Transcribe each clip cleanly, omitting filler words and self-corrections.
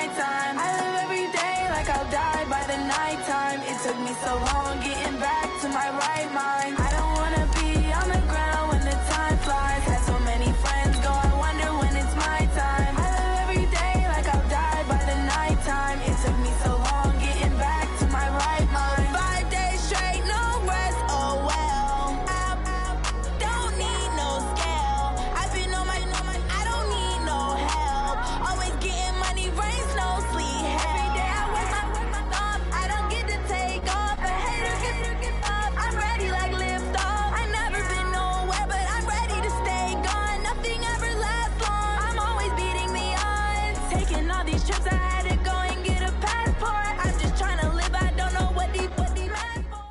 my time. I live every day like I'll die by the nighttime. It took me so long getting back to my right mind. I don't wanna be on the ground when the time flies. Had so many friends go, I wonder when it's my time. I live every day like I'll die by the nighttime. It took me so long getting back to my right mind. 5 days straight, no rest, oh well. I don't need no scale. I've been on my, I don't need no help. Always getting money, rains, no sleep. Every day I work my thumb. I don't get to take off. A hater get up. I'm ready like lift off. I never been nowhere, but I'm ready to stay gone. Nothing ever lasts long. I'm always beating the odds. Taking all these trips, I had to go and get a passport. I'm just trying to live. I don't know what they meant for.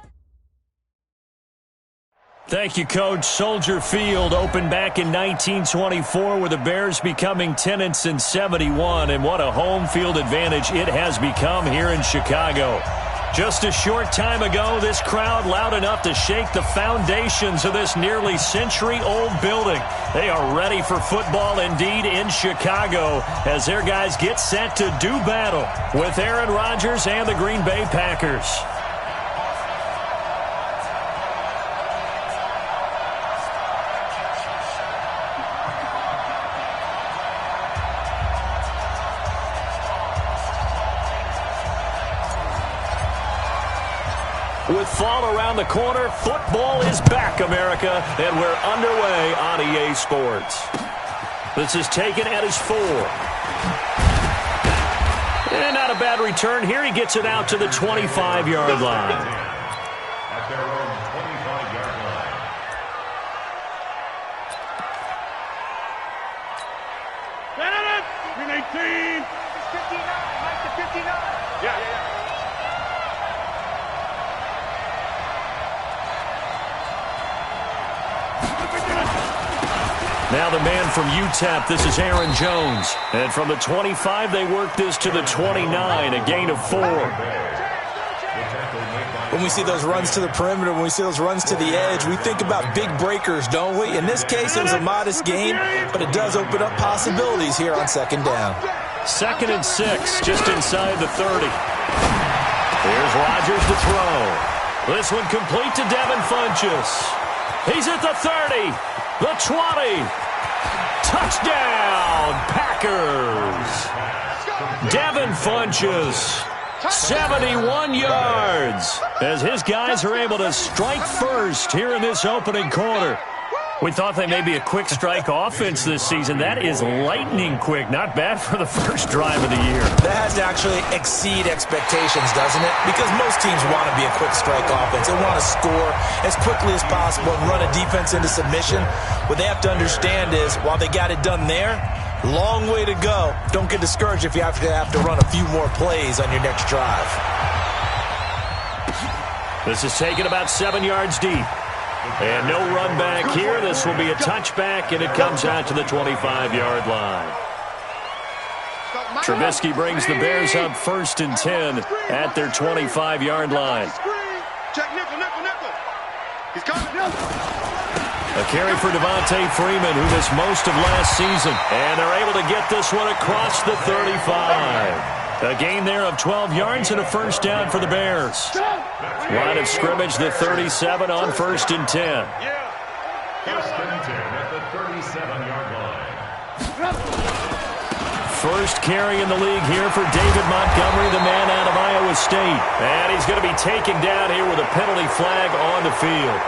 Thank you, Coach. Soldier Field opened back in 1924 with the Bears becoming tenants in 71, and what a home field advantage it has become here in Chicago. Just a short time ago, this crowd loud enough to shake the foundations of this nearly century-old building. They are ready for football indeed in Chicago as their guys get set to do battle with Aaron Rodgers and the Green Bay Packers. With fall around the corner, football is back, America, and we're underway on EA Sports. This is taken at his 4. And not a bad return here. He gets it out to the 25-yard line. At their own 25-yard line. Green 18. 59. Mike to 59. Yeah. Now the man from UTEP, this is Aaron Jones. And from the 25, they work this to the 29, a gain of 4. When we see those runs to the perimeter, when we see those runs to the edge, we think about big breakers, don't we? In this case, it was a modest gain, but it does open up possibilities here on second down. 2nd and 6, just inside the 30. Here's Rodgers to throw. This one complete to Devin Funchess. He's at the 30, the 20. Touchdown, Packers. Devin Funchess, 71 yards, as his guys are able to strike first here in this opening quarter. We thought they may be a quick strike offense this season. That is lightning quick. Not bad for the first drive of the year. That has to actually exceed expectations, doesn't it? Because most teams want to be a quick strike offense. They want to score as quickly as possible and run a defense into submission. What they have to understand is, while they got it done there, long way to go. Don't get discouraged if you have to run a few more plays on your next drive. This is taken about 7 yards deep. And no run back here. This will be a touchback, and it comes out to the 25-yard line. Trubisky brings the Bears up 1st and 10 at their 25-yard line. A carry for Devontae Freeman, who missed most of last season. And they're able to get this one across the 35. A gain there of 12 yards and a first down for the Bears. Line of scrimmage, the 37 on 1st and 10. 1st and 10 at the 37-yard line. First carry in the league here for David Montgomery, the man out of Iowa State. And he's going to be taken down here with a penalty flag on the field.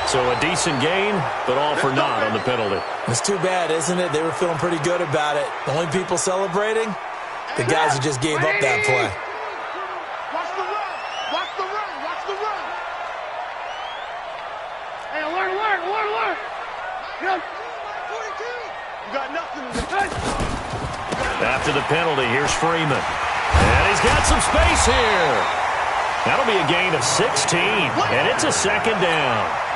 So a decent gain, but all for naught on the penalty. It's too bad, isn't it? They were feeling pretty good about it. The only people celebrating, the guys who just gave up that play. Watch the run. Watch the run. Watch the run. Hey, alert. You got nothing. After the penalty, here's Freeman. And he's got some space here. That'll be a gain of 16, and it's a 2nd down.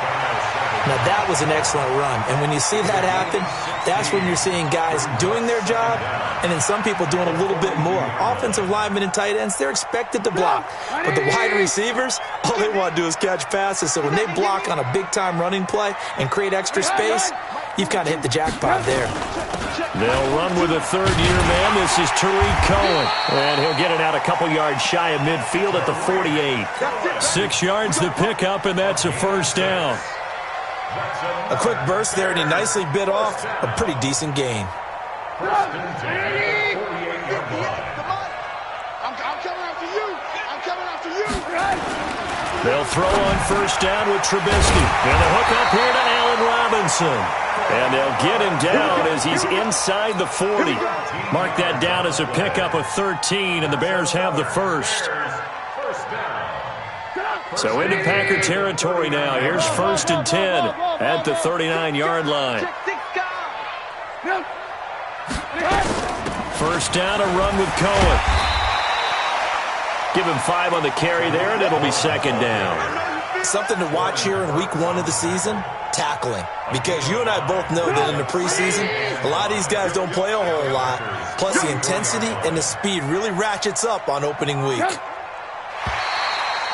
Now, that was an excellent run. And when you see that happen, that's when you're seeing guys doing their job and then some people doing a little bit more. Offensive linemen and tight ends, they're expected to block. But the wide receivers, all they want to do is catch passes. So when they block on a big-time running play and create extra space, you've kind of hit the jackpot there. They'll run with a third-year man. This is Tariq Cohen. And he'll get it out a couple yards shy of midfield at the 48. 6 yards the pickup, and that's a first down. A quick burst there, and he nicely bit off a pretty decent gain. I'm coming after you. I'm coming after you. They'll throw on first down with Trubisky. And the hook up here to Allen Robinson. And they'll get him down as he's inside the 40. Mark that down as a pickup of 13, and the Bears have the first. So into Packer territory now. Here's 1st and 10 at the 39-yard line. First down, a run with Cohen. Give him 5 on the carry there, and it'll be 2nd down. Something to watch here in week 1 of the season, tackling. Because you and I both know that in the preseason, a lot of these guys don't play a whole lot. Plus the intensity and the speed really ratchets up on opening week.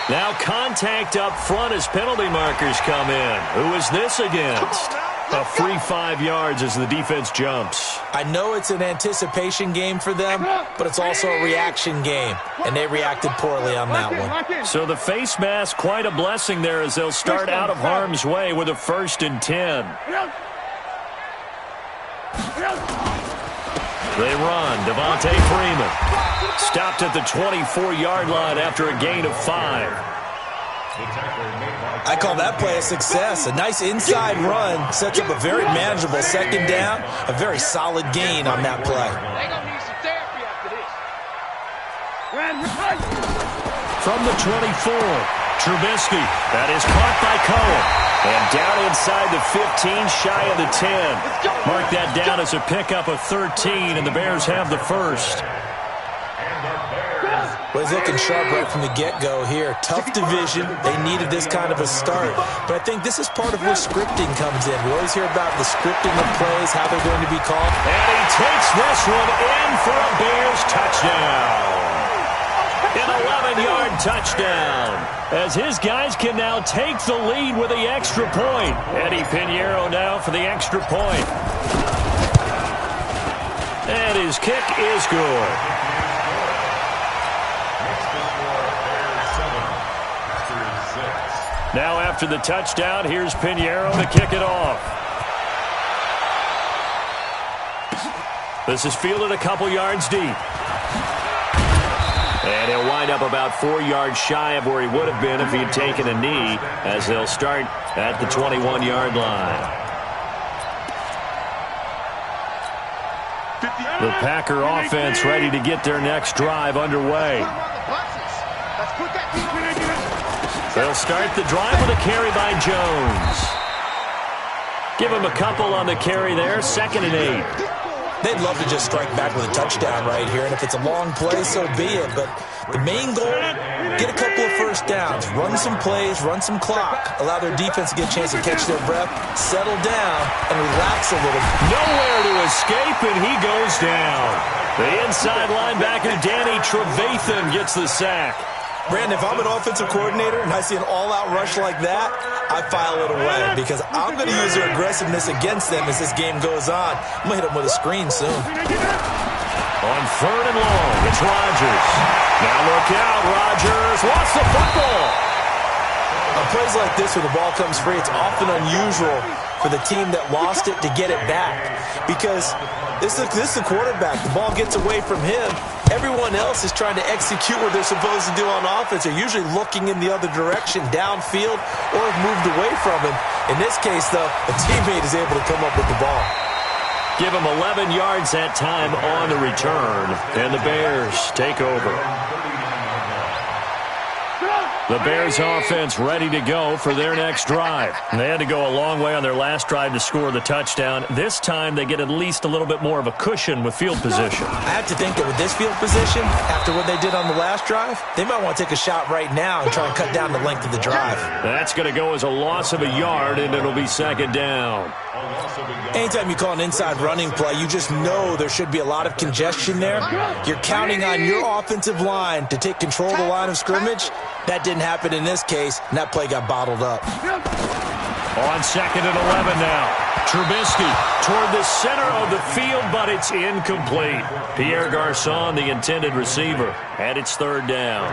Now contact up front as penalty markers come in. Who is this against? A free 5 yards as the defense jumps. I know it's an anticipation game for them, but it's also a reaction game, and they reacted poorly on that one. So the face mask, quite a blessing there as they'll start out of harm's way with a 1st and 10. They run. Devontae Freeman stopped at the 24-yard line after a gain of 5. I call that play a success. A nice inside run sets up a very manageable 2nd down. A very solid gain on that play. From the 24, Trubisky. That is caught by Cohen. And down inside the 15, shy of the 10. Mark that down as a pickup of 13, and the Bears have the first. Well, he's looking sharp right from the get-go here. Tough division. They needed this kind of a start. But I think this is part of where scripting comes in. We always hear about the scripting of plays, how they're going to be called. And he takes this one in for a Bears touchdown. An 11-yard touchdown. As his guys can now take the lead with the extra point. Eddie Pinheiro now for the extra point. And his kick is good. Now after the touchdown, here's Pinheiro to kick it off. This is fielded a couple yards deep. And he'll wind up about 4 yards shy of where he would have been if he had taken a knee, as they'll start at the 21-yard line. The Packer offense ready to get their next drive underway. They'll start the drive with a carry by Jones. Give him a couple on the carry there, 2nd and 8. They'd love to just strike back with a touchdown right here, and if it's a long play, so be it. But the main goal, get a couple of first downs, run some plays, run some clock, allow their defense to get a chance to catch their breath, settle down, and relax a little. Nowhere to escape, and he goes down. The inside linebacker, Danny Trevathan, gets the sack. Brandon, if I'm an offensive coordinator and I see an all-out rush like that, I file it away because I'm going to use their aggressiveness against them as this game goes on. I'm going to hit them with a screen soon. On 3rd and long, it's Rodgers. Now look out, Rodgers lost the football. On plays like this where the ball comes free, it's often unusual for the team that lost it to get it back because this is the quarterback. The ball gets away from him. Everyone else is trying to execute what they're supposed to do on offense. They're usually looking in the other direction, downfield, or have moved away from him. In this case, though, a teammate is able to come up with the ball. Give him 11 yards that time on the return, and the Bears take over. The Bears offense ready to go for their next drive. They had to go a long way on their last drive to score the touchdown. This time they get at least a little bit more of a cushion with field position. I have to think that with this field position, after what they did on the last drive, they might want to take a shot right now and try and cut down the length of the drive. That's going to go as a loss of a yard, and it'll be 2nd down. Anytime you call an inside running play, you just know there should be a lot of congestion there. You're counting on your offensive line to take control of the line of scrimmage. That didn't happen in this case, and that play got bottled up. On 2nd and 11 now. Trubisky toward the center of the field, but it's incomplete. Pierre Garçon, the intended receiver, and it's 3rd down.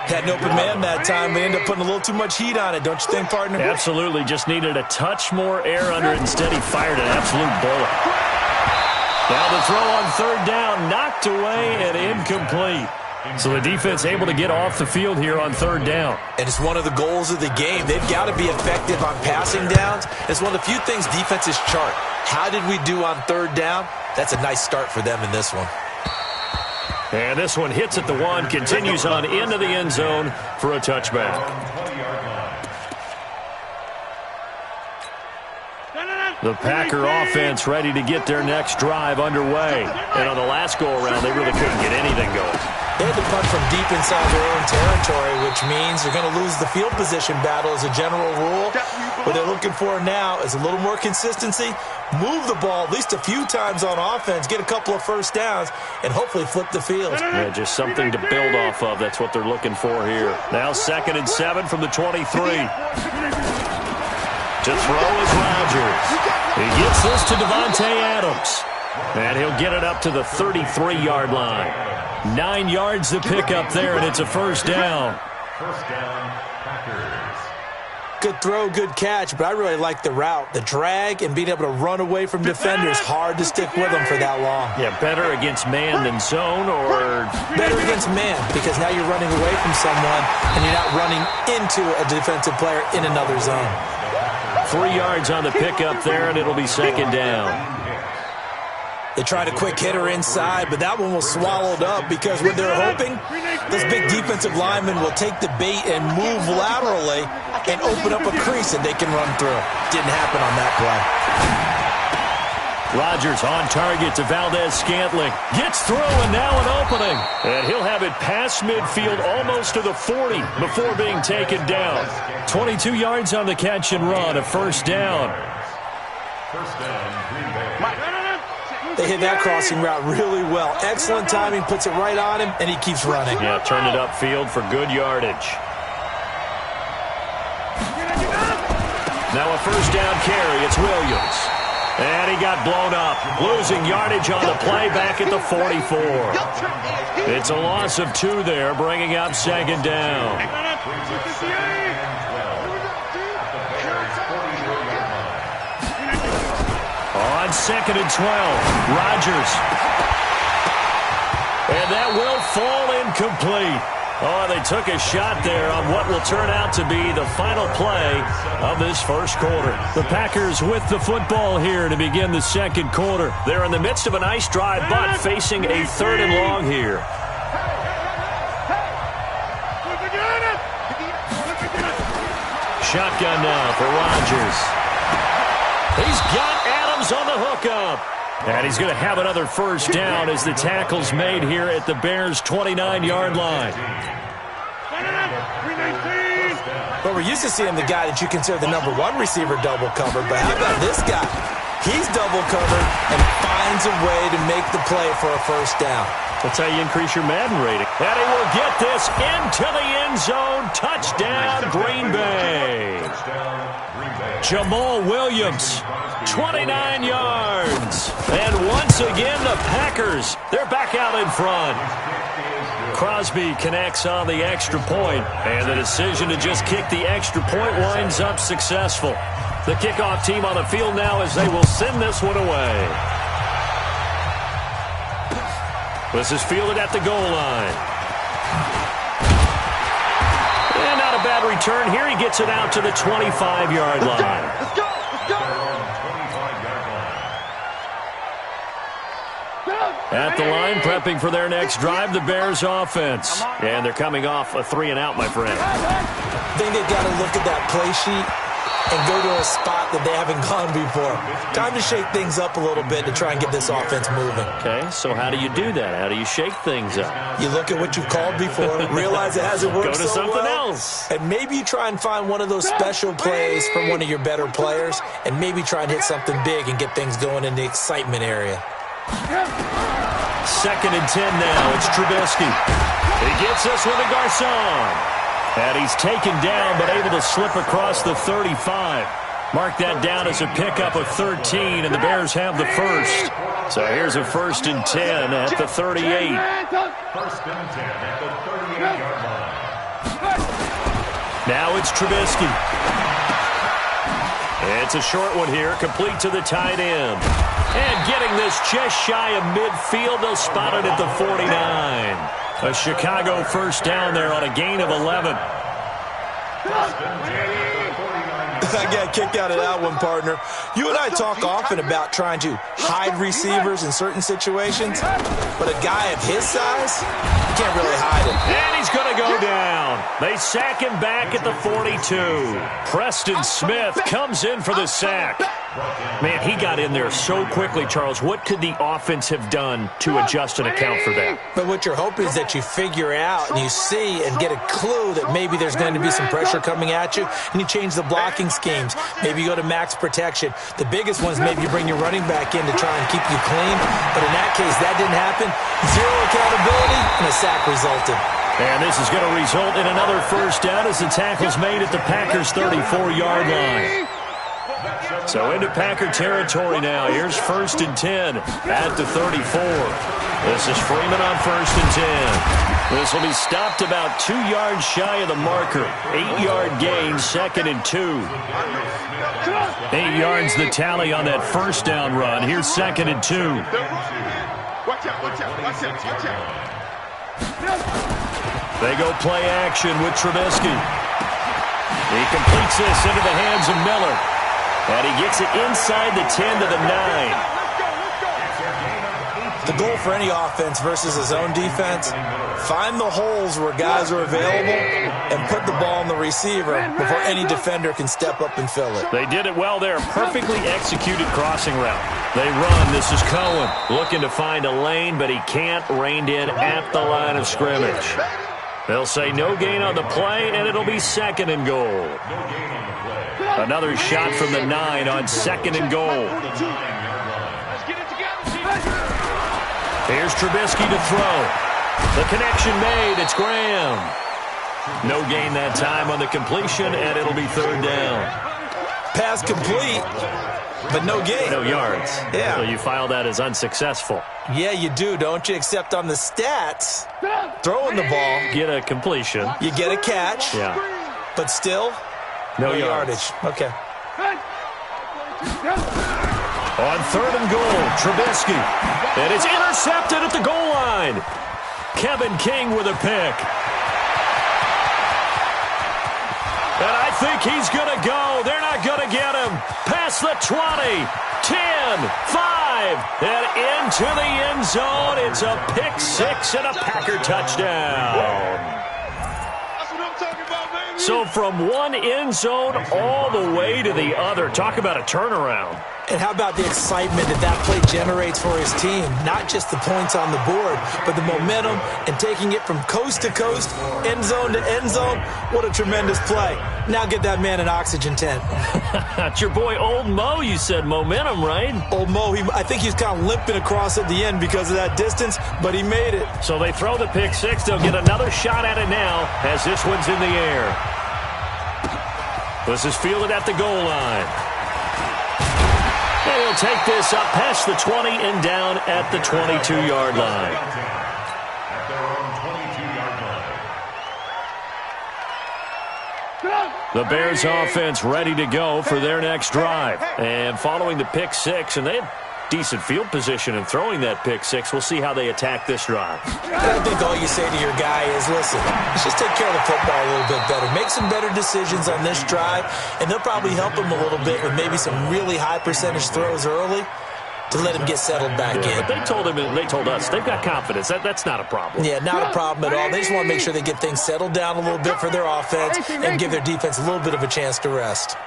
Had an open man that time. They ended up putting a little too much heat on it, don't you think, partner? Absolutely. Just needed a touch more air under it. Instead, he fired an absolute bullet. Now the throw on 3rd down, knocked away and incomplete. So the defense able to get off the field here on 3rd down. And it's one of the goals of the game. They've got to be effective on passing downs. It's one of the few things defenses chart. How did we do on 3rd down? That's a nice start for them in this one. And this one hits at the 1, continues on into the end zone for a touchback. The Packer offense ready to get their next drive underway. And on the last go-around, they really couldn't get anything going. They had to punt from deep inside their own territory, which means they're going to lose the field position battle as a general rule. What they're looking for now is a little more consistency, move the ball at least a few times on offense, get a couple of first downs, and hopefully flip the field. Yeah, just something to build off of. That's what they're looking for here. Now 2nd and 7 from the 23. To throw is Rodgers. He gets this to Davante Adams. And he'll get it up to the 33-yard line. 9 yards to pick up there, and it's a 1st down. 1st down, Packers. Good throw, good catch, but I really like the route. The drag and being able to run away from defenders, hard to stick with them for that long. Yeah, better against man than zone, or? Better against man, because now you're running away from someone and you're not running into a defensive player in another zone. 3 yards on the pickup there, and it'll be 2nd down. They tried a quick hitter inside, but that one was swallowed up because what they're hoping, this big defensive lineman will take the bait and move laterally and open up a crease that they can run through. Didn't happen on that play. Rodgers on target to Valdez-Scantling. Gets through and now an opening. And he'll have it past midfield almost to the 40 before being taken down. 22 yards on the catch and run, a 1st down. 1st down, Green Bay. They hit that crossing route really well. Excellent timing, puts it right on him, and he keeps running. Yeah, turned it upfield for good yardage. Now a 1st down carry. It's Williams. And he got blown up. Losing yardage on the play back at the 44. It's a loss of 2 there, bringing up 2nd down. On 2nd and 12, Rodgers. And that will fall incomplete. Oh, they took a shot there on what will turn out to be the final play of this 1st quarter. The Packers with the football here to begin the 2nd quarter. They're in the midst of a nice drive, but facing a 3rd and long here. Shotgun now for Rodgers. He's got Adams on the hookup. And he's going to have another 1st down as the tackle's made here at the Bears' 29-yard line. Well, we're used to seeing the guy that you consider the #1 receiver double covered, but how about this guy? He's double covered and finds a way to make the play for a 1st down. That's how you increase your Madden rating. And he will get this into the end zone. Touchdown, Green Bay. Jamal Williams, 29 yards. And once again, the Packers, they're back out in front. Crosby connects on the extra point, and the decision to just kick the extra point winds up successful. The kickoff team on the field now as they will send this one away. This is fielded at the goal line. And not a bad return here. He gets it out to the 25-yard line. Let's go! Let's go! At the line, prepping for their next drive, the Bears offense. And they're coming off a 3-and-out, my friend. I think they've got to look at that play sheet and go to a spot that they haven't gone before. Time to shake things up a little bit to try and get this offense moving. Okay, so how do you do that? How do you shake things up? You look at what you've called before, realize it hasn't worked Go to so something well, else. and maybe you try and find one of those special plays from one of your better players, and maybe try and hit something big and get things going in the excitement area. 2nd and 10 now. It's Trubisky. He gets this one to Garçon. And he's taken down, but able to slip across the 35. Mark that down as a pickup of 13, and the Bears have the first. So here's a 1st and 10 at the 38. 1st and 10 at the 38-yard line. Now it's Trubisky. It's a short one here, complete to the tight end. And getting this just shy of midfield, they'll spot it at the 49. A Chicago first down there on a gain of 11. I got kicked out of that one, partner. You and I talk often about trying to hide receivers in certain situations, but a guy of his size, you can't really hide him. And he's going to go down. They sack him back at the 42. Preston Smith comes in for the sack. Man, he got in there so quickly, Charles. What could the offense have done to adjust and account for that? But what you're hoping is that you figure out and you see and get a clue that maybe there's going to be some pressure coming at you, and you change the blocking schemes. Maybe you go to max protection. The biggest one is maybe you bring your running back in to try and keep you clean. But in that case, that didn't happen. Zero accountability, and a sack resulted. And this is going to result in another first down as the tackle's made at the Packers' 34-yard line. So into Packer territory now. Here's 1st and 10 at the 34. This is Freeman on 1st and 10. This will be stopped about 2 yards shy of the marker. 8-yard gain, 2nd and 2. 8 yards the tally on that first down run. Here's 2nd and 2. Watch out, watch out, watch out, watch out. They go play action with Trubisky. He completes this into the hands of Miller. And he gets it inside the 10 to the 9. The goal for any offense versus his own defense, find the holes where guys are available and put the ball on the receiver before any defender can step up and fill it. They did it well there. Perfectly executed crossing route. They run. This is Cohen looking to find a lane, but he can't. Reined in at the line of scrimmage. They'll say no gain on the play, and it'll be 2nd and goal. Another shot from the 9 on 2nd and goal. Here's Trubisky to throw. The connection made. It's Graham. No gain that time on the completion, and it'll be 3rd down. Pass complete, but no gain. No yards. Yeah. So you file that as unsuccessful. Yeah, you do, don't you? Except on the stats, throwing the ball, Get a completion. you get a catch, Yeah. but still, No yardage. Okay. On 3rd and goal, Trubisky. And it's intercepted at the goal line. Kevin King with a pick. And I think he's going to go. They're not going to get him. Past the 20, 10, 5, and into the end zone. It's a pick 6 and a Packer touchdown. So from one end zone all the way to the other. Talk about a turnaround. And how about the excitement that play generates for his team? Not just the points on the board, but the momentum and taking it from coast to coast, end zone to end zone. What a tremendous play. Now get that man an oxygen tent. That's your boy Old Mo. You said momentum, right? Old Mo, I think he's kind of limping across at the end because of that distance, but he made it. So they throw the pick 6. They'll get another shot at it now as this one's in the air. This is fielded at the goal line. And he'll take this up past the 20 and down at the 22-yard line. At their own 22-yard line. The Bears offense ready to go for their next drive. And following the pick 6, and they had decent field position in throwing that pick 6. We'll see how they attack this drive. I think all you say to your guy is, listen, let's just take care of the football a little bit better. Make some better decisions on this drive, and they'll probably help him a little bit with maybe some really high percentage throws early to let him get settled back in. But they told us, they've got confidence. That's not a problem. Yeah, not a problem at all. They just want to make sure they get things settled down a little bit for their offense and give their defense a little bit of a chance to rest.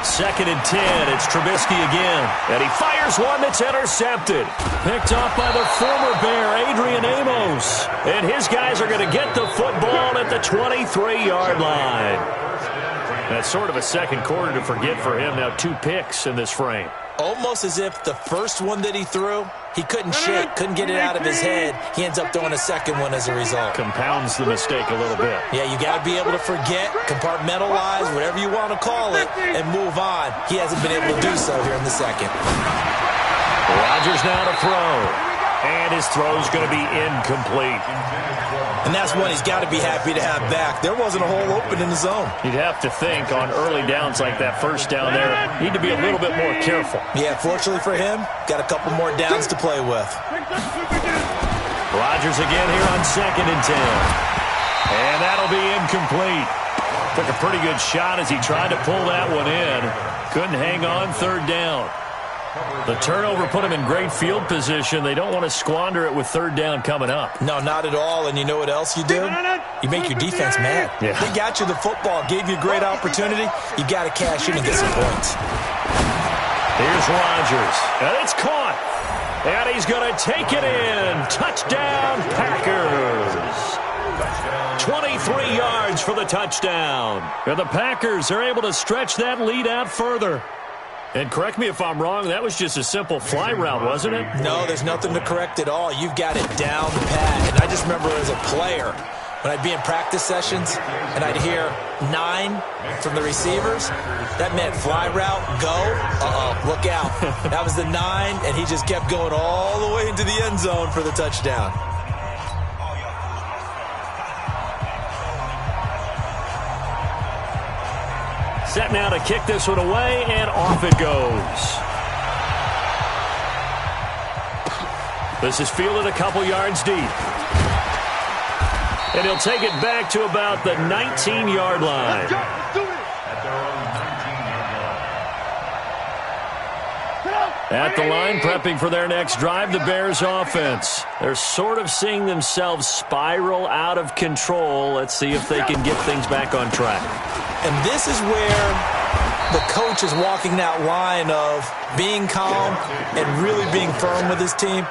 2nd and 10. It's Trubisky again. And he fires one that's intercepted. Picked off by the former Bear, Adrian Amos. And his guys are going to get the football at the 23-yard line. That's sort of a second quarter to forget for him. Now 2 picks in this frame. Almost as if the first one that he threw, he couldn't shake, couldn't get it out of his head. He ends up throwing a second one as a result. Compounds the mistake a little bit. Yeah, you got to be able to forget, compartmentalize, whatever you want to call it, and move on. He hasn't been able to do so here in the second. Rodgers now to throw. And his throw's going to be incomplete. And that's one he's got to be happy to have back. There wasn't a hole open in the zone. You'd have to think on early downs like that first down there, need to be a little bit more careful. Yeah, fortunately for him, got a couple more downs to play with. Rodgers again here on 2nd and 10. And that'll be incomplete. Took a pretty good shot as he tried to pull that one in. Couldn't hang on 3rd down. The turnover put him in great field position. They don't want to squander it with 3rd down coming up. No, not at all. And you know what else you do? You make your defense mad. Yeah. They got you the football, gave you a great opportunity. You got to cash in and get some points. Here's Rodgers. And it's caught. And he's going to take it in. Touchdown, Packers. 23 yards for the touchdown. And the Packers are able to stretch that lead out further. And correct me if I'm wrong, that was just a simple fly route, wasn't it? No, there's nothing to correct at all. You've got it down pat. And I just remember as a player, when I'd be in practice sessions and I'd hear 9 from the receivers, that meant fly route, go, look out. That was the 9, and he just kept going all the way into the end zone for the touchdown. Set now to kick this one away, and off it goes. This is fielded a couple yards deep. And he'll take it back to about the 19-yard line. At the line, prepping for their next drive, the Bears offense. They're sort of seeing themselves spiral out of control. Let's see if they can get things back on track. And this is where the coach is walking that line of being calm and really being firm with his team.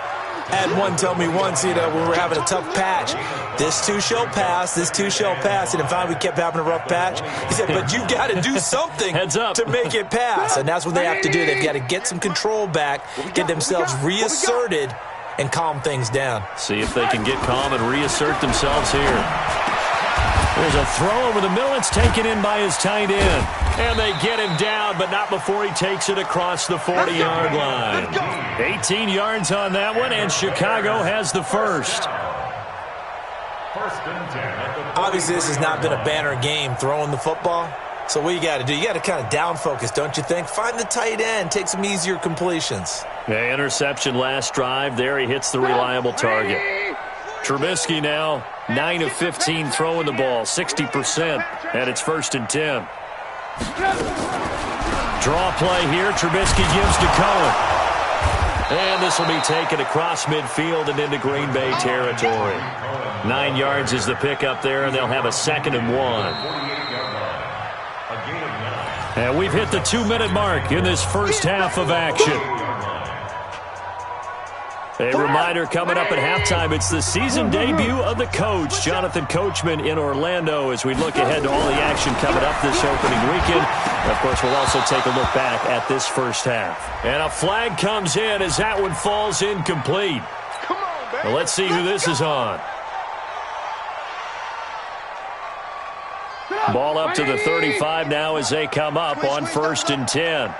I had one tell me once, when we were having a tough patch, this too shall pass, this too shall pass. And finally we kept having a rough patch. He said, but you got to do something Heads up. to make it pass. And that's what they have to do. They've got to get some control back, get themselves reasserted, and calm things down. See if they can get calm and reassert themselves here. There's a throw over the middle. It's taken in by his tight end. And they get him down, but not before he takes it across the 40-yard line. 18 yards on that one, and Chicago has the first. Obviously, this has not been a banner game throwing the football. So what you got to do, you got to kind of down focus, don't you think? Find the tight end, take some easier completions. The interception last drive. There he hits the reliable target. Trubisky now 9 of 15 throwing the ball, 60%, and it's 1st and 10. Draw play here. Trubisky gives to Cohen. And this will be taken across midfield and into Green Bay territory. 9 yards is the pickup there, and they'll have a 2nd and 1. And we've hit the 2-minute mark in this first half of action. A reminder coming up at halftime, it's the season debut of the coach, Jonathan Coachman, in Orlando, as we look ahead to all the action coming up this opening weekend. And of course, we'll also take a look back at this first half. And a flag comes in as that one falls incomplete. Well, let's see who this is on. Ball up to the 35 now as they come up on 1st and 10.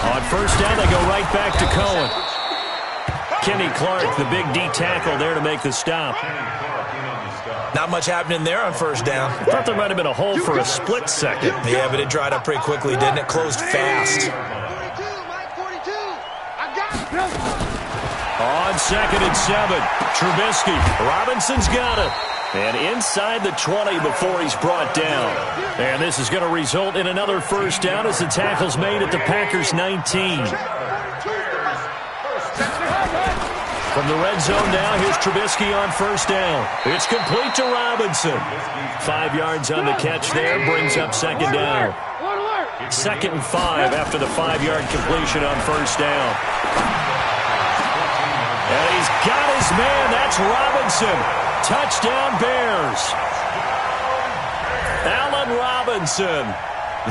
On 1st down, they go right back to Cohen. Kenny Clark, the big D tackle there to make the stop. Not much happening there on 1st down. I thought there might have been a hole for a split second. Yeah, but it dried up pretty quickly, didn't it? Closed fast. On 2nd and 7, Trubisky. Robinson's got it. And inside the 20 before he's brought down. And this is going to result in another 1st down as the tackle's made at the Packers' 19. From the red zone now, here's Trubisky on 1st down. It's complete to Robinson. 5 yards on the catch there, brings up 2nd down. 2nd and 5 after the 5-yard completion on 1st down. And he's got his man. That's Robinson. Touchdown Bears. Allen Robinson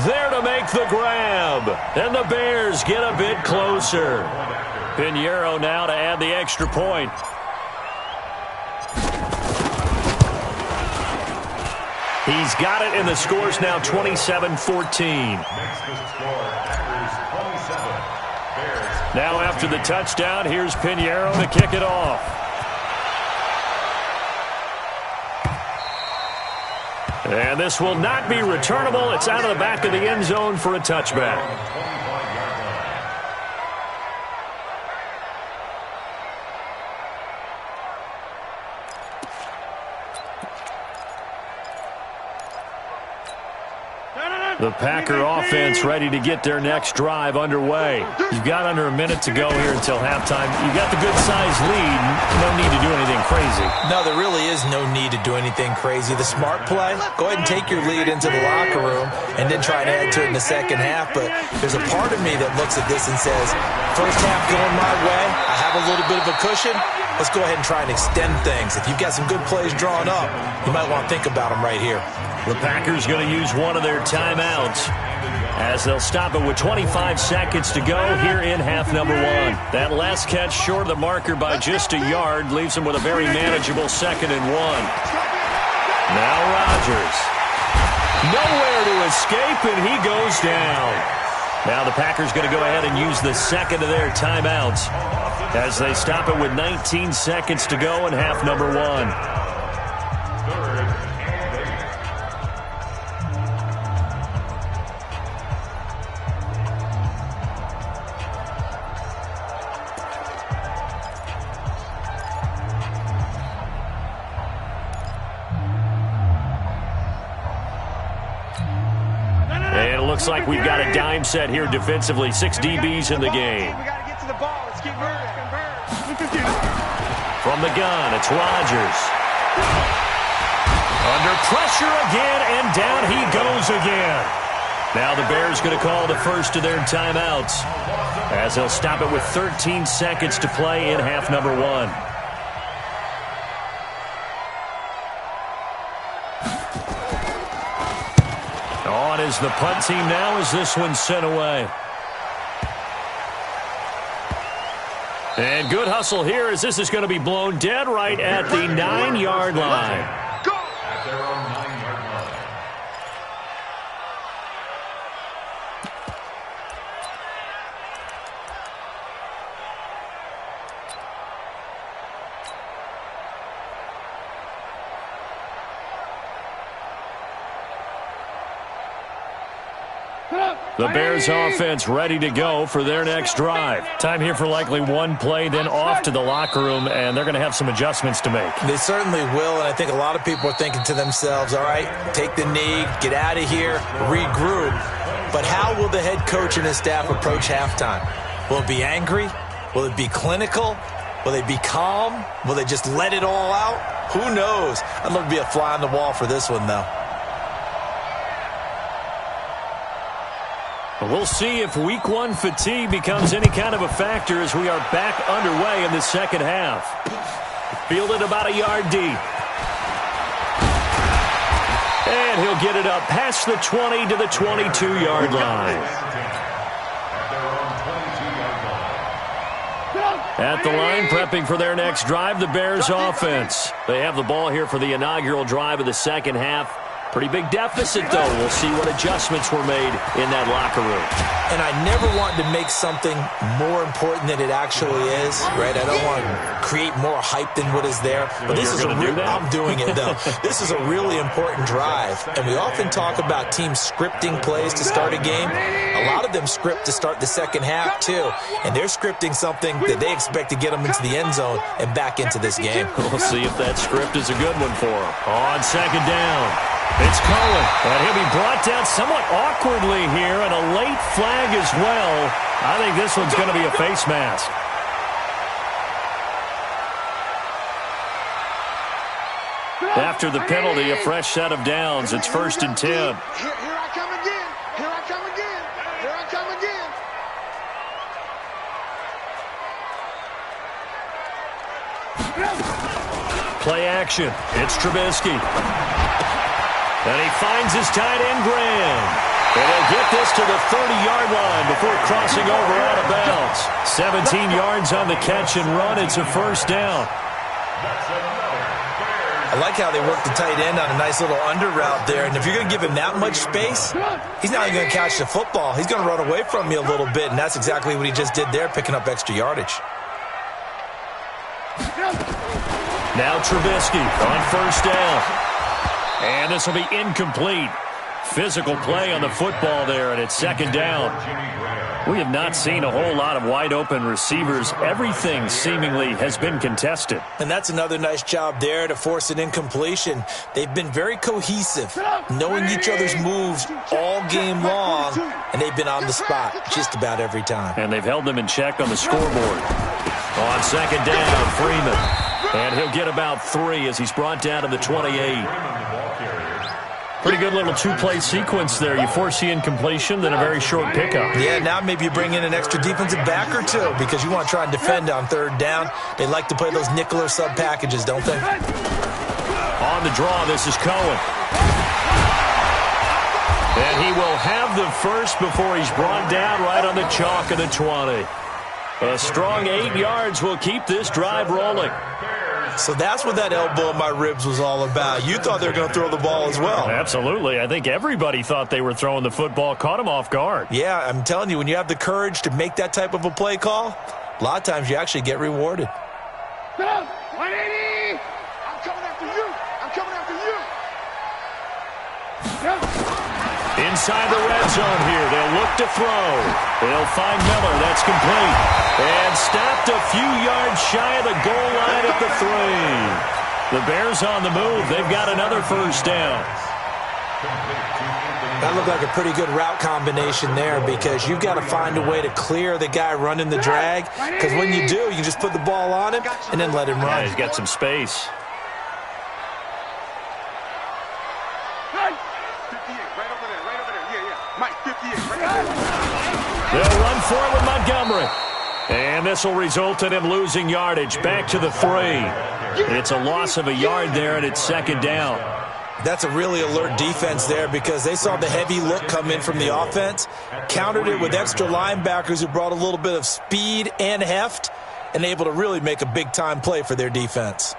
there to make the grab. And the Bears get a bit closer. Pinheiro now to add the extra point. He's got it, and the score's now 27-14. Now after the touchdown, here's Pinheiro to kick it off. And this will not be returnable. It's out of the back of the end zone for a touchback. The Packer offense ready to get their next drive underway. You've got under a minute to go here until halftime. You've got the good-sized lead. No need to do anything crazy. No, there really is no need to do anything crazy. The smart play, go ahead and take your lead into the locker room and then try to add to it in the second half. But there's a part of me that looks at this and says, first half going my way, I have a little bit of a cushion. Let's go ahead and try and extend things. If you've got some good plays drawn up, you might want to think about them right here. The Packers going to use one of their timeouts as they'll stop it with 25 seconds to go here in half number one. That last catch short of the marker by just a yard leaves them with a very manageable 2nd and 1. Now Rodgers. Nowhere to escape, and he goes down. Now the Packers going to go ahead and use the second of their timeouts as they stop it with 19 seconds to go in half number one. Looks like we've got a dime set here defensively. 6 DBs in the game. We got to get to the ball. Let's keep moving. From the gun, it's Rodgers. Under pressure again, and down he goes again. Now the Bears going to call the first of their timeouts as they'll stop it with 13 seconds to play in half number one. On is the punt team now as this one's sent away. And good hustle here as this is going to be blown dead right at the 9-yard line. At their own 9-yard line. The Bears offense ready to go for their next drive. Time here for likely one play, then off to the locker room, and they're going to have some adjustments to make. They certainly will, and I think a lot of people are thinking to themselves, all right, take the knee, get out of here, regroup. But how will the head coach and his staff approach halftime? Will it be angry? Will it be clinical? Will they be calm? Will they just let it all out? Who knows? I'd love to be a fly on the wall for this one, though. We'll see if week one fatigue becomes any kind of a factor as we are back underway in the second half. Fielded about a yard deep. And he'll get it up past the 20 to the 22-yard line. At the line, prepping for their next drive, the Bears offense. They have the ball here for the inaugural drive of the second half. Pretty big deficit, though. We'll see what adjustments were made in that locker room. And I never want to make something more important than it actually is, right? I don't want to create more hype than what is there. But this is I'm doing it, though. This is a really important drive. And we often talk about teams scripting plays to start a game. A lot of them script to start the second half, too. And they're scripting something that they expect to get them into the end zone and back into this game. We'll see if that script is a good one for them. On second down. It's Cohen, and he'll be brought down somewhat awkwardly here, and a late flag as well. I think this one's going to be a face mask. After the penalty, a fresh set of downs. It's 1st and 10. Here I come again. Here I come again. Here I come again. Play action. It's Trubisky. And he finds his tight end, Graham. And he'll get this to the 30-yard line before crossing over out of bounds. 17 yards on the catch and run. It's a first down. I like how they work the tight end on a nice little under route there. And if you're going to give him that much space, he's not even going to catch the football. He's going to run away from you a little bit, and that's exactly what he just did there, picking up extra yardage. Now Trubisky on first down. And this will be incomplete. Physical play on the football there, and it's second down. We have not seen a whole lot of wide-open receivers. Everything seemingly has been contested. And that's another nice job there to force an incompletion. They've been very cohesive, knowing each other's moves all game long, and they've been on the spot just about every time. And they've held them in check on the scoreboard. On second down, Freeman. And he'll get about 3 as he's brought down to the 28. Pretty good little two-play sequence there. You force the incompletion, then a very short pickup. Yeah, now maybe you bring in an extra defensive back or two because you want to try and defend on third down. They like to play those nickel or sub packages, don't they? On the draw, this is Cohen. And he will have the first before he's brought down right on the chalk of the 20. A strong 8 yards will keep this drive rolling. So that's what that elbow in my ribs was all about. You thought they were going to throw the ball as well. Absolutely. I think everybody thought they were throwing the football, caught him off guard. Yeah, I'm telling you, when you have the courage to make that type of a play call, a lot of times you actually get rewarded. 180! I'm coming after you! I'm coming after you! Inside the red zone here. They'll look to throw. They'll find Miller. That's complete. And stopped a few yards shy of the goal line at the 3. The Bears on the move. They've got another first down. That looked like a pretty good route combination there because you've got to find a way to clear the guy running the drag. Because when you do, you can just put the ball on him and then let him run. Yeah, he's got some space. They'll run for it with Montgomery. And this will result in him losing yardage back to the 3. It's a loss of a yard there, and it's second down. That's a really alert defense there because they saw the heavy look come in from the offense, countered it with extra linebackers who brought a little bit of speed and heft, and able to really make a big-time play for their defense.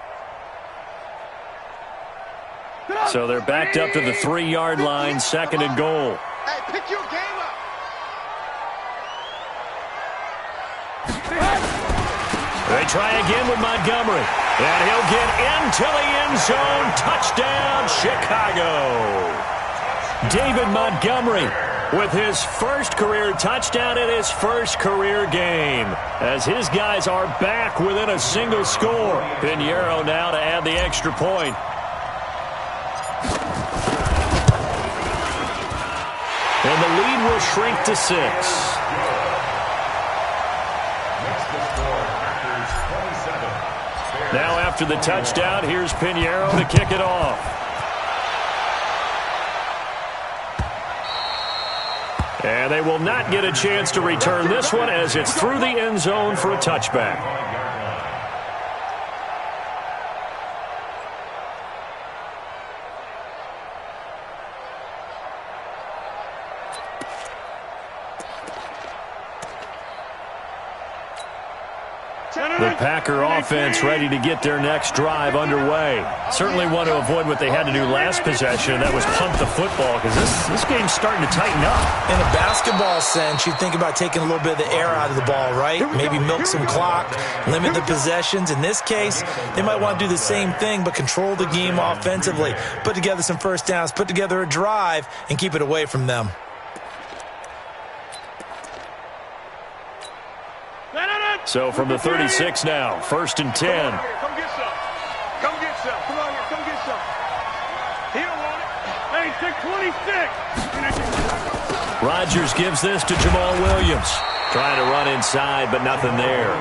So they're backed up to the 3-yard line, second and goal. Hey, pick your game up. They try again with Montgomery. And he'll get into the end zone. Touchdown, Chicago. David Montgomery with his first career touchdown in his first career game. As his guys are back within a single score. Pinheiro now to add the extra point. And the lead will shrink to 6. Now after the touchdown, here's Pinheiro to kick it off. And they will not get a chance to return this one as it's through the end zone for a touchback. The Packer offense ready to get their next drive underway. Certainly want to avoid what they had to do last possession, and that was punt the football, because this game's starting to tighten up. In a basketball sense, you think about taking a little bit of the air out of the ball, right? Maybe milk some clock, limit the possessions. In this case, they might want to do the same thing, but control the game offensively. Put together some first downs, put together a drive, and keep it away from them. So from the 36 now, 1st and 10. Come get some. Come get some. Come on here. Come get some. He don't want it. Hey, 626. Rodgers gives this to Jamal Williams. Trying to run inside, but nothing there.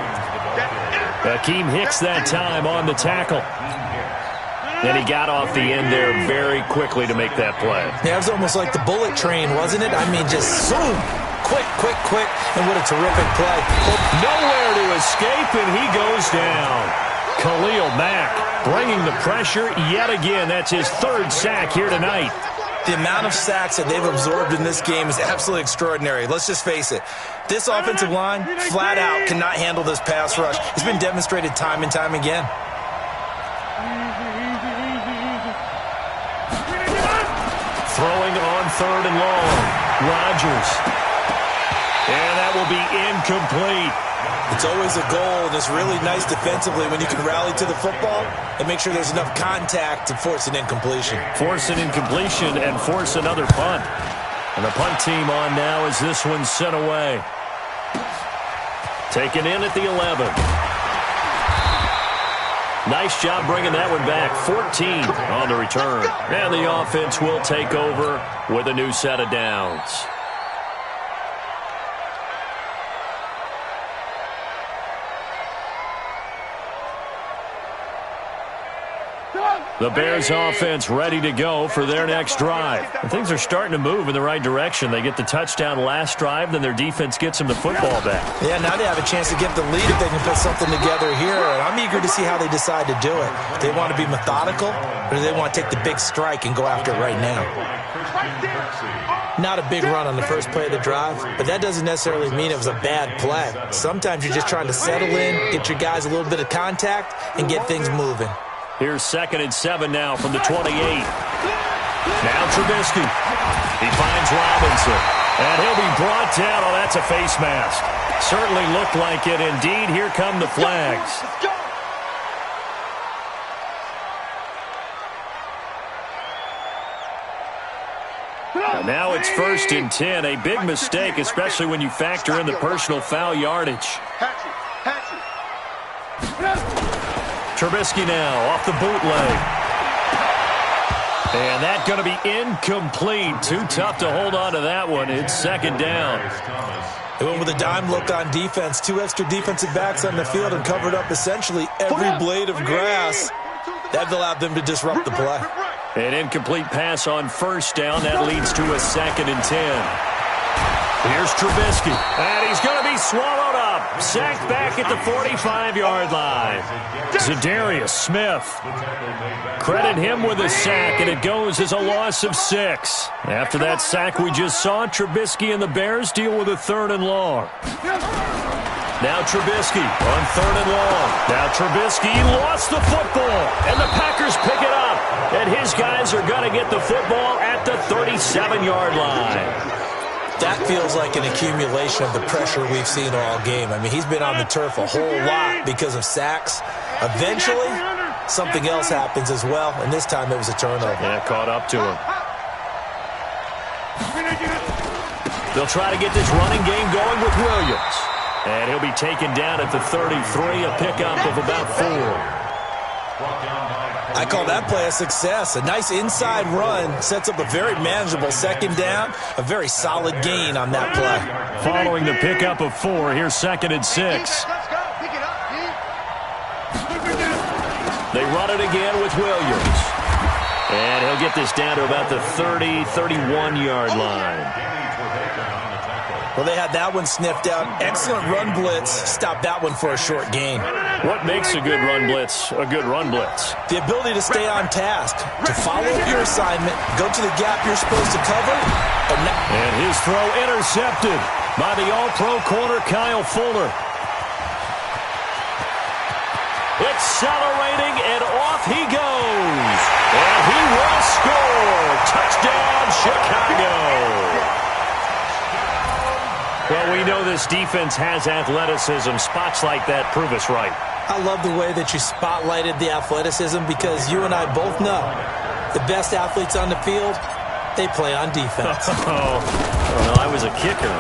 Akeem Hicks that time on the tackle. And he got off the end there very quickly to make that play. Yeah, it was almost like the bullet train, wasn't it? I mean, just zoom. Quick, quick, quick, and what a terrific play. Nowhere to escape, and he goes down. Khalil Mack bringing the pressure yet again. That's his third sack here tonight. The amount of sacks that they've absorbed in this game is absolutely extraordinary. Let's just face it. This offensive line, flat out, cannot handle this pass rush. It's been demonstrated time and time again. Throwing on 3rd and long. Rodgers. And that will be incomplete. It's always a goal, and it's really nice defensively when you can rally to the football and make sure there's enough contact to force an incompletion. Force an incompletion and force another punt. And the punt team on now as this one's sent away. Taken in at the 11. Nice job bringing that one back. 14 on the return. And the offense will take over with a new set of downs. The Bears offense ready to go for their next drive. And things are starting to move in the right direction. They get the touchdown last drive, then their defense gets them the football back. Yeah, now they have a chance to get the lead if they can put something together here. And I'm eager to see how they decide to do it. Do they want to be methodical, or do they want to take the big strike and go after it right now? Not a big run on the first play of the drive, but that doesn't necessarily mean it was a bad play. Sometimes you're just trying to settle in, get your guys a little bit of contact, and get things moving. Here's 2nd and 7 now from the 28. Now Trubisky. He finds Robinson. And he'll be brought down. Oh, that's a face mask. Certainly looked like it. Indeed, here come the flags. And now it's 1st and 10. A big mistake, especially when you factor in the personal foul yardage. Trubisky now off the bootleg. And that's going to be incomplete. Too tough to hold on to that one. It's 2nd down. They went with a dime look on defense. 2 extra defensive backs on the field and covered up essentially every blade of grass. That allowed them to disrupt the play. An incomplete pass on 1st down. That leads to a 2nd and 10. Here's Trubisky. And he's going to be swallowed up. Sacked back at the 45-yard line. Zadarius Smith. Credit him with a sack, and it goes as a loss of 6. After that sack we just saw, Trubisky and the Bears deal with a 3rd and long. Now Trubisky on 3rd and long. Now Trubisky lost the football, and the Packers pick it up. And his guys are going to get the football at the 37-yard line. That feels like an accumulation of the pressure we've seen all game. I mean, he's been on the turf a whole lot because of sacks. Eventually, something else happens as well, and this time it was a turnover. Yeah, caught up to him. They'll try to get this running game going with Williams. And he'll be taken down at the 33, a pickup of about 4. I call that play a success. A nice inside run sets up a very manageable 2nd down. A very solid gain on that play. Following the pickup of 4, here's 2nd and 6. They run it again with Williams. And he'll get this down to about the 30, 31-yard line. Well, they had that one sniffed out. Excellent run blitz. Stopped that one for a short gain. What makes a good run blitz a good run blitz? The ability to stay on task, to follow your assignment, go to the gap you're supposed to cover. And his throw intercepted by the All-Pro corner, Kyle Fuller. Accelerating, and off he goes. And he will score. Touchdown, Chicago. Well, we know this defense has athleticism. Spots like that prove us right. I love the way that you spotlighted the athleticism because you and I both know the best athletes on the field, they play on defense. Well, I was a kicker.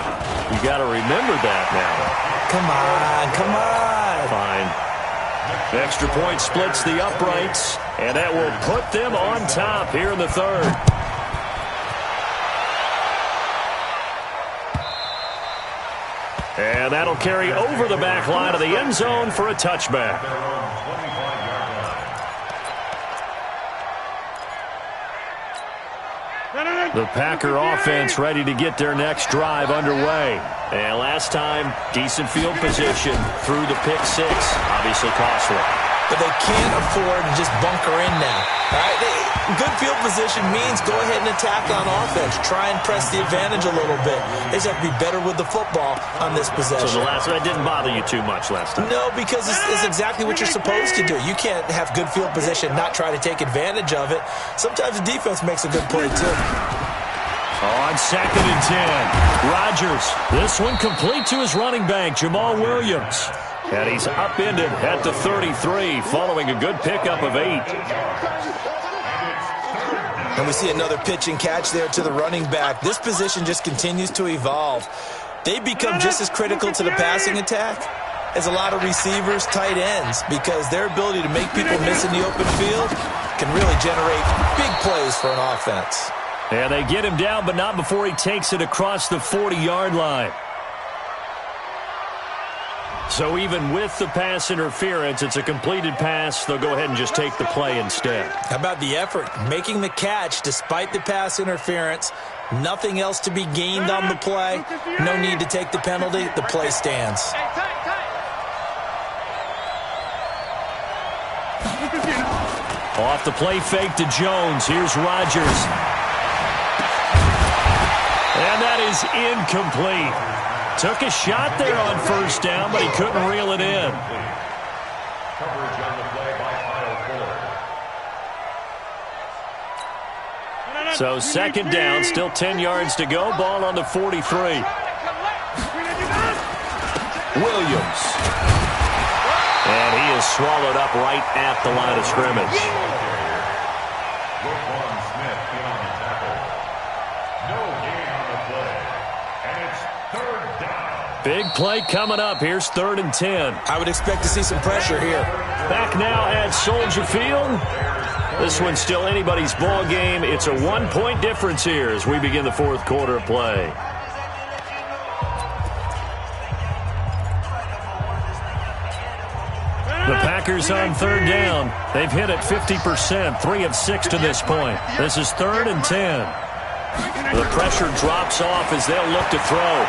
You got to remember that now. Come on. Fine. Extra point splits the uprights, and that will put them on top here in the 3rd. And that'll carry over the back line of the end zone for a touchback. The Packer offense ready to get their next drive underway. And last time, decent field position through the pick 6. Obviously costly. but they can't afford to just bunker in now. All right? Good field position means go ahead and attack on offense. Try and press the advantage a little bit. They just have to be better with the football on this possession. So that didn't bother you too much last time? No, because it's exactly what you're supposed to do. You can't have good field position and not try to take advantage of it. Sometimes the defense makes a good play, too. On 2nd and 10, Rodgers. This one complete to his running back, Jamal Williams. And he's upended at the 33 following a good pickup of 8. And we see another pitch and catch there to the running back. This position just continues to evolve. They become just as critical to the passing attack as a lot of receivers, tight ends, because their ability to make people miss in the open field can really generate big plays for an offense. And they get him down, but not before he takes it across the 40-yard line. So even with the pass interference, it's a completed pass. They'll go ahead and just take the play instead. How about the effort? Making the catch despite the pass interference. Nothing else to be gained on the play. No need to take the penalty. The play stands. Off the play fake to Jones. Here's Rodgers. And that is incomplete. Took a shot there on first down, but he couldn't reel it in. Coverage on the play by Kyle Fuller. So 2nd down, still 10 yards to go. Ball on the 43. Williams. And he is swallowed up right at the line of scrimmage. Roquan Smith in on the tackle. No gain on the play. And it's 3rd down. Big play coming up. Here's 3rd and 10. I would expect to see some pressure here. Back now at Soldier Field. This one's still anybody's ball game. It's a 1-point difference here as we begin the 4th quarter of play. The Packers on 3rd down. They've hit it 50%, 3 of 6 to this point. This is 3rd and 10. The pressure drops off as they'll look to throw.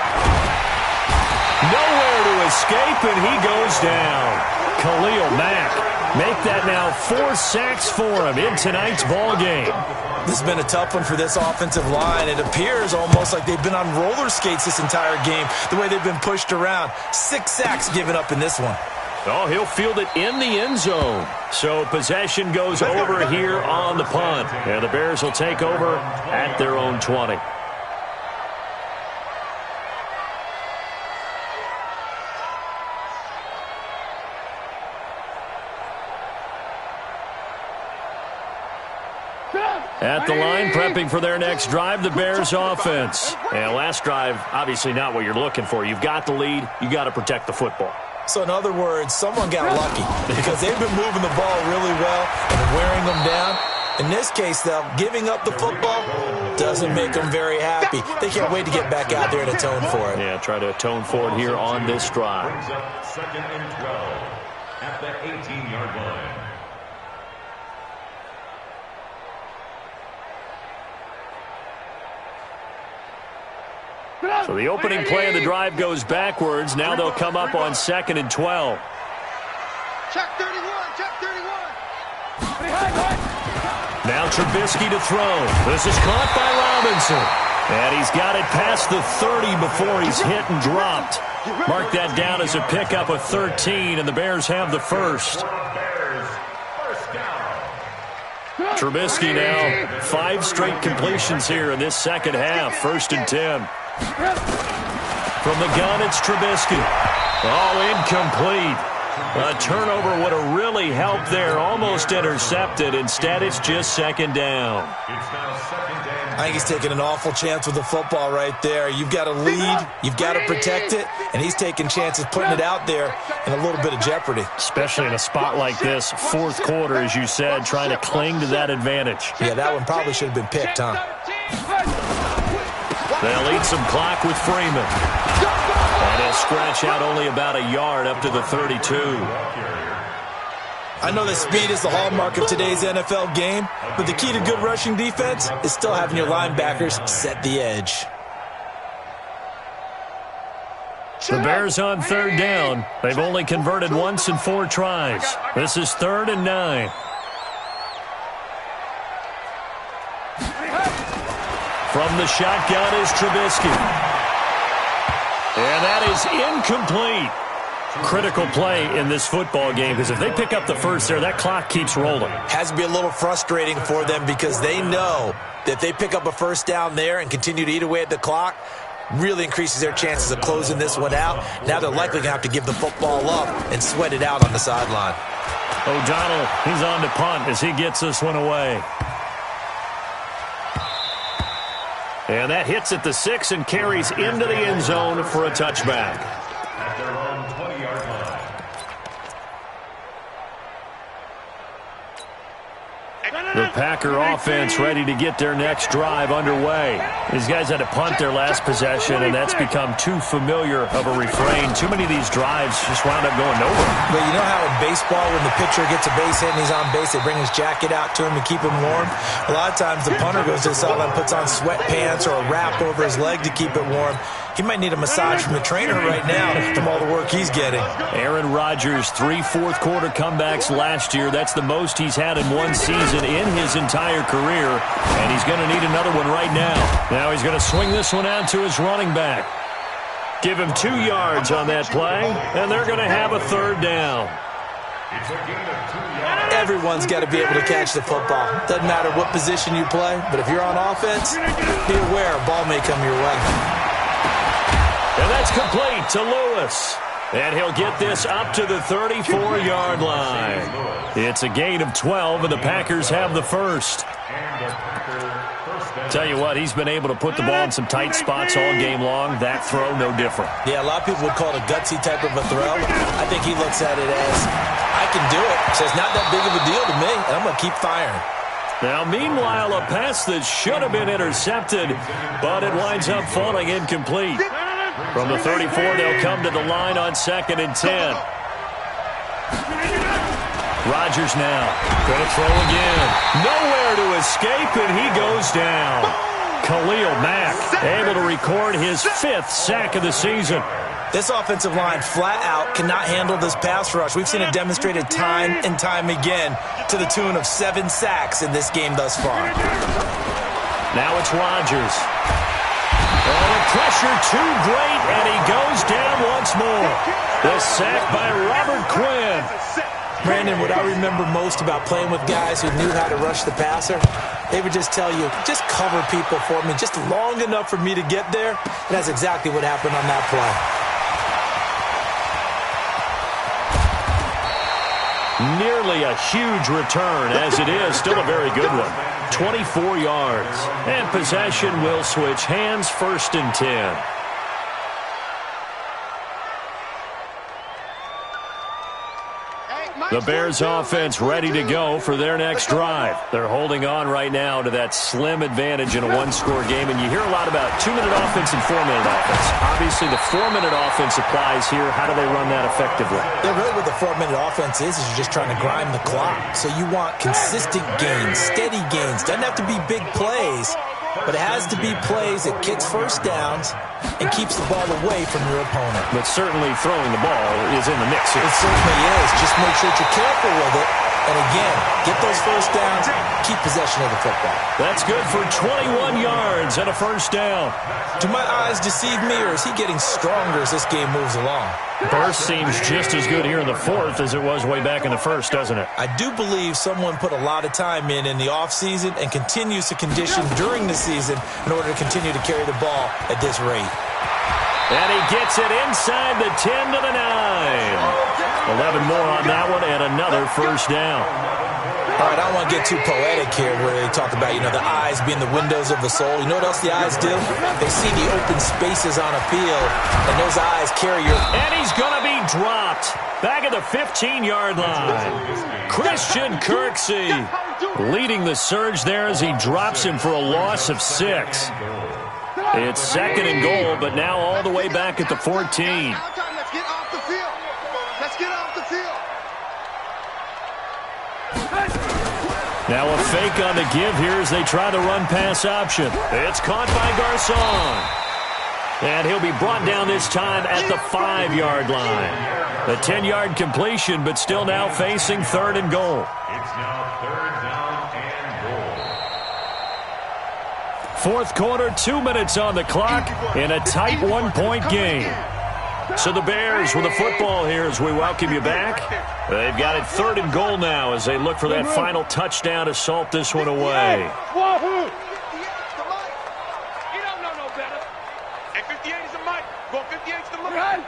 Nowhere to escape, and he goes down. Khalil Mack. Make that now 4 sacks for him in tonight's ball game. This has been a tough one for this offensive line. It appears almost like they've been on roller skates this entire game, the way they've been pushed around. 6 sacks given up in this one. Oh, he'll field it in the end zone. So possession goes over here on the punt. And the Bears will take over at their own 20. At the line, prepping for their next drive, the Bears offense. And last drive, obviously not what you're looking for. You've got the lead. You got to protect the football. So in other words, someone got lucky because they've been moving the ball really well and wearing them down. In this case, though, giving up the football doesn't make them very happy. They can't wait to get back out there and atone for it. Yeah, try to atone for it here on this drive. Brings up 2nd and 12 at the 18-yard line. So the opening play of the drive goes backwards. Now they'll come up on 2nd and 12. Check 31, check 31. Now Trubisky to throw. This is caught by Robinson. And he's got it past the 30 before he's hit and dropped. Mark that down as a pickup of 13, and the Bears have the first. Trubisky now 5 straight completions here in this second half. 1st and 10. From the gun, it's Trubisky. Oh, incomplete. A turnover would have really helped there. Almost intercepted. Instead, it's just 2nd down. It's now 2nd down. I think he's taking an awful chance with the football right there. You've got to lead. You've got to protect it. And he's taking chances, putting it out there in a little bit of jeopardy. Especially in a spot like this, 4th quarter, as you said, trying to cling to that advantage. Yeah, that one probably should have been picked, huh? They'll eat some clock with Freeman. And he'll scratch out only about a yard up to the 32. I know that speed is the hallmark of today's NFL game, but the key to good rushing defense is still having your linebackers set the edge. The Bears on third down. They've only converted once in 4 tries. This is 3rd and 9. From the shotgun is Trubisky. And that is incomplete. Critical play in this football game, because if they pick up the first there, that clock keeps rolling. Has to be a little frustrating for them because they know that if they pick up a first down there and continue to eat away at the clock, really increases their chances of closing this one out. Now they're likely going to have to give the football up and sweat it out on the sideline. O'Donnell, he's on to punt as he gets this one away. And that hits at the 6 and carries into the end zone for a touchback. At their own 20-yard line. The Packer offense ready to get their next drive underway. These guys had to punt their last possession, and that's become too familiar of a refrain. Too many of these drives just wound up going nowhere. But you know how in baseball, when the pitcher gets a base hit and he's on base, they bring his jacket out to him to keep him warm? A lot of times the punter goes to the sideline, puts on sweatpants or a wrap over his leg to keep it warm. He might need a massage from the trainer right now from all the work he's getting. Aaron Rodgers, 3 fourth-quarter comebacks last year. That's the most he's had in one season in his entire career, and he's going to need another one right now. Now he's going to swing this one out to his running back. Give him 2 yards on that play, and they're going to have a 3rd down. It's a gain of 2 yards. Everyone's got to be able to catch the football. Doesn't matter what position you play, but if you're on offense, be aware a ball may come your way. And that's complete to Lewis. And he'll get this up to the 34-yard line. It's a gain of 12, and the Packers have the first. Tell you what, he's been able to put the ball in some tight spots all game long. That throw, no different. Yeah, a lot of people would call it a gutsy type of a throw. I think he looks at it as, I can do it. So it's not that big of a deal to me, and I'm going to keep firing. Now, meanwhile, a pass that should have been intercepted, but it winds up falling incomplete. From the 34, they'll come to the line on 2nd and 10. Rodgers now going to throw again. Nowhere to escape, and he goes down. Khalil Mack able to record his 5th sack of the season. This offensive line flat out cannot handle this pass rush. We've seen it demonstrated time and time again to the tune of 7 sacks in this game thus far. Now it's Rodgers. Oh, the pressure too great, and he goes down once more. The sack by Robert Quinn. Brandon, what I remember most about playing with guys who knew how to rush the passer, they would just tell you, just cover people for me, just long enough for me to get there. And that's exactly what happened on that play. Nearly a huge return, as it is still a very good one. 24 yards. And possession will switch hands, 1st and 10. The Bears offense ready to go for their next drive. They're holding on right now to that slim advantage in a 1-score game. And you hear a lot about 2-minute offense and 4-minute offense. Obviously, the 4-minute offense applies here. How do they run that effectively? Yeah, really what the 4-minute offense is you're just trying to grind the clock. So you want consistent gains, steady gains. Doesn't have to be big plays, but it has to be plays that gets first downs and keeps the ball away from your opponent. But certainly throwing the ball is in the mix here. It certainly is. Just make sure that you're careful with it. And again, get those first downs, keep possession of the football. That's good for 21 yards and a 1st down. Do my eyes deceive me, or is he getting stronger as this game moves along? Burst seems just as good here in the 4th as it was way back in the 1st, doesn't it? I do believe someone put a lot of time in the offseason and continues to condition during the season in order to continue to carry the ball at this rate. And he gets it inside the 10 to the 9. 11 more on that one and another 1st down. All right, I don't want to get too poetic here where they talk about, the eyes being the windows of the soul. You know what else the eyes do? They see the open spaces on a field, and those eyes carry your... And he's going to be dropped back at the 15-yard line. Christian Kirksey leading the surge there as he drops him for a loss of 6. It's 2nd and goal, but now all the way back at the 14. Let's get off the field. Let's get off the field. Now a fake on the give here as they try the run-pass option. It's caught by Garcon. And he'll be brought down this time at the 5-yard line. A 10-yard completion, but still now facing 3rd and goal. It's now 3rd down and goal. Fourth quarter, 2 minutes on the clock in a tight 1-point game. So the Bears with the football here as we welcome you back. They've got it 3rd and goal now as they look for that final touchdown to salt this one away. Wahoo! You don't know no better. And 58 is the mic. Go 58 is the mic.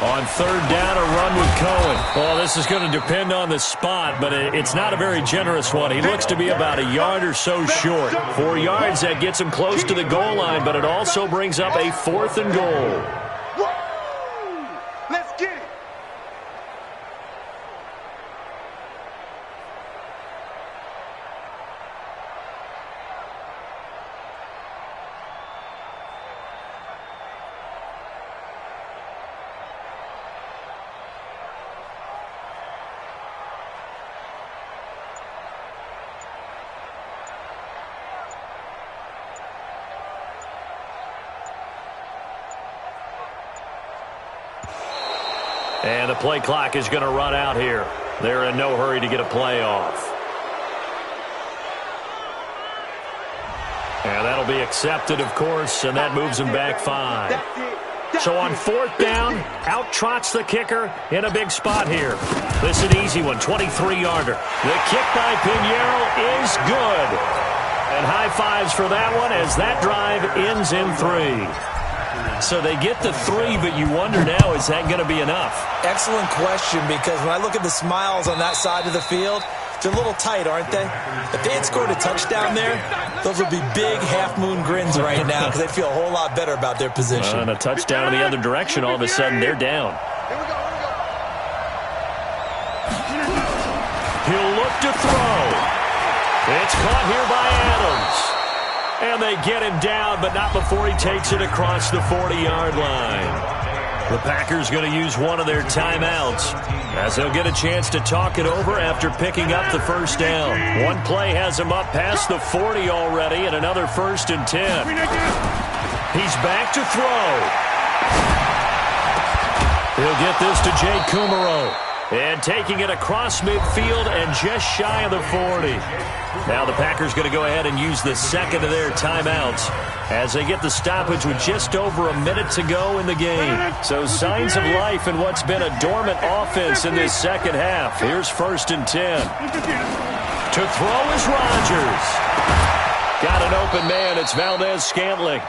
On 3rd down, a run with Cohen. Well, this is going to depend on the spot, but it's not a very generous one. He looks to be about a yard or so short. 4 yards, that gets him close to the goal line, but it also brings up a 4th and goal. Let's get it. And the play clock is going to run out here. They're in no hurry to get a play off. And that'll be accepted, of course, and that moves him back 5. So on 4th down, out trots the kicker in a big spot here. This is an easy one, 23-yarder. The kick by Pinheiro is good. And high fives for that one as that drive ends in 3. So they get the 3, but you wonder now, is that going to be enough? Excellent question, because when I look at the smiles on that side of the field, they're a little tight, aren't they? If they had scored a touchdown there, those would be big half-moon grins right now because they feel a whole lot better about their position. And a touchdown in the other direction, all of a sudden they're down. He'll look to throw. It's caught here by Adams. And they get him down, but not before he takes it across the 40-yard line. The Packers going to use one of their timeouts as they'll get a chance to talk it over after picking up the first down. One play has him up past the 40 already and another 1st and 10. He's back to throw. He'll get this to Jay Kumaro. And taking it across midfield and just shy of the 40. Now the Packers going to go ahead and use the second of their timeouts as they get the stoppage with just over a minute to go in the game. So signs of life in what's been a dormant offense in this second half. Here's 1st and 10. To throw is Rodgers. Got an open man. It's Valdez-Scantling.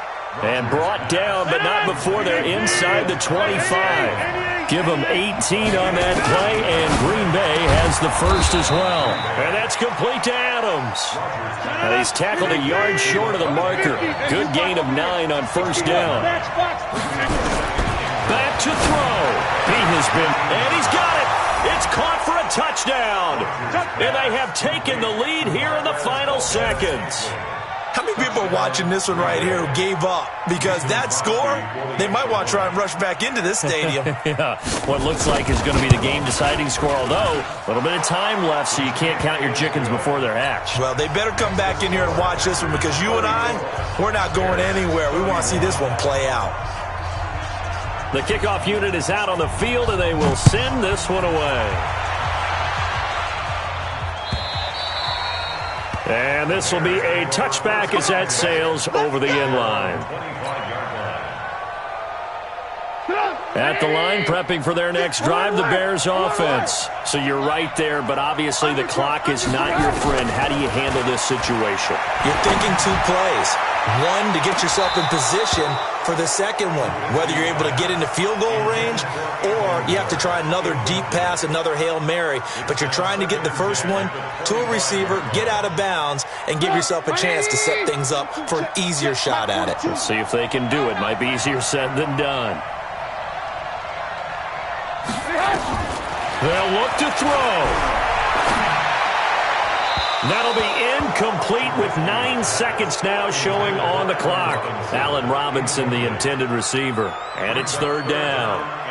And brought down, but not before they're inside the 25. Give them 18 on that play, and Green Bay has the first as well. And that's complete to Adams. And he's tackled a yard short of the marker. Good gain of 9 on 1st down. Back to throw. He has been, and he's got it. It's caught for a touchdown. And they have taken the lead here in the final seconds. How many people are watching this one right here who gave up? Because that score, they might want to try and rush back into this stadium. Yeah, what looks like is going to be the game-deciding score, although a little bit of time left, so you can't count your chickens before they're hatched. Well, they better come back in here and watch this one because you and I, we're not going anywhere. We want to see this one play out. The kickoff unit is out on the field, and they will send this one away. And this will be a touchback as that sails over the end line. At the line, prepping for their next drive, the Bears offense. So you're right there, but obviously the clock is not your friend. How do you handle this situation? You're thinking 2 plays. One, to get yourself in position for the second one, whether you're able to get into field goal range or you have to try another deep pass, another Hail Mary. But you're trying to get the first one to a receiver, get out of bounds, and give yourself a chance to set things up for an easier shot at it. We'll see if they can do it. Might be easier said than done. They'll look to throw. That'll be incomplete with 9 seconds now showing on the clock. Allen Robinson, the intended receiver. And it's 3rd down.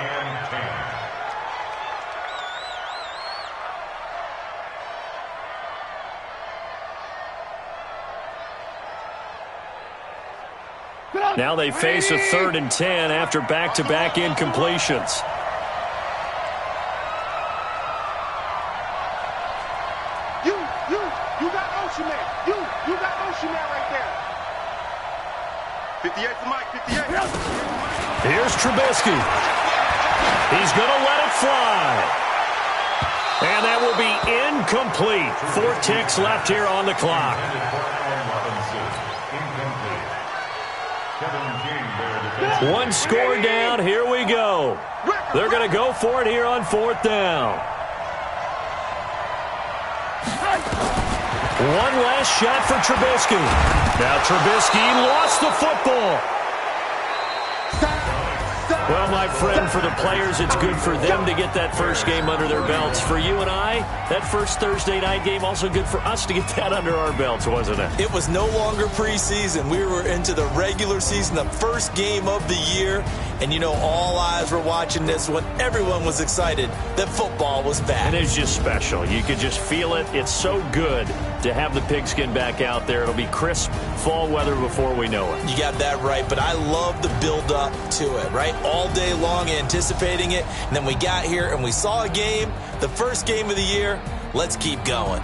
Now they face a 3rd and 10 after back-to-back incompletions. You got Ocean Man. You got Ocean Man right there. 58 to Mike, 58. Here's Trubisky. He's going to let it fly. And that will be incomplete. 4 ticks left here on the clock. One score down. Here we go. They're going to go for it here on 4th down. One last shot for Trubisky. Now Trubisky lost the football. Well, my friend, for the players, it's good for them to get that first game under their belts. For you and I, that first Thursday night game, also good for us to get that under our belts, wasn't it? It was no longer preseason. We were into the regular season, the first game of the year. And, you know, all eyes were watching this when everyone was excited that football was back. And it's just special. You could just feel it. It's so good to have the pigskin back out there. It'll be crisp fall weather before we know it. You got that right, but I love the build-up to it, right? All day long anticipating it, and then we got here and we saw a game, the first game of the year. Let's keep going.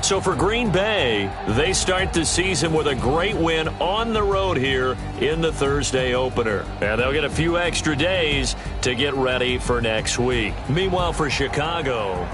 So for Green Bay, they start the season with a great win on the road here in the Thursday opener. And they'll get a few extra days to get ready for next week. Meanwhile, for Chicago,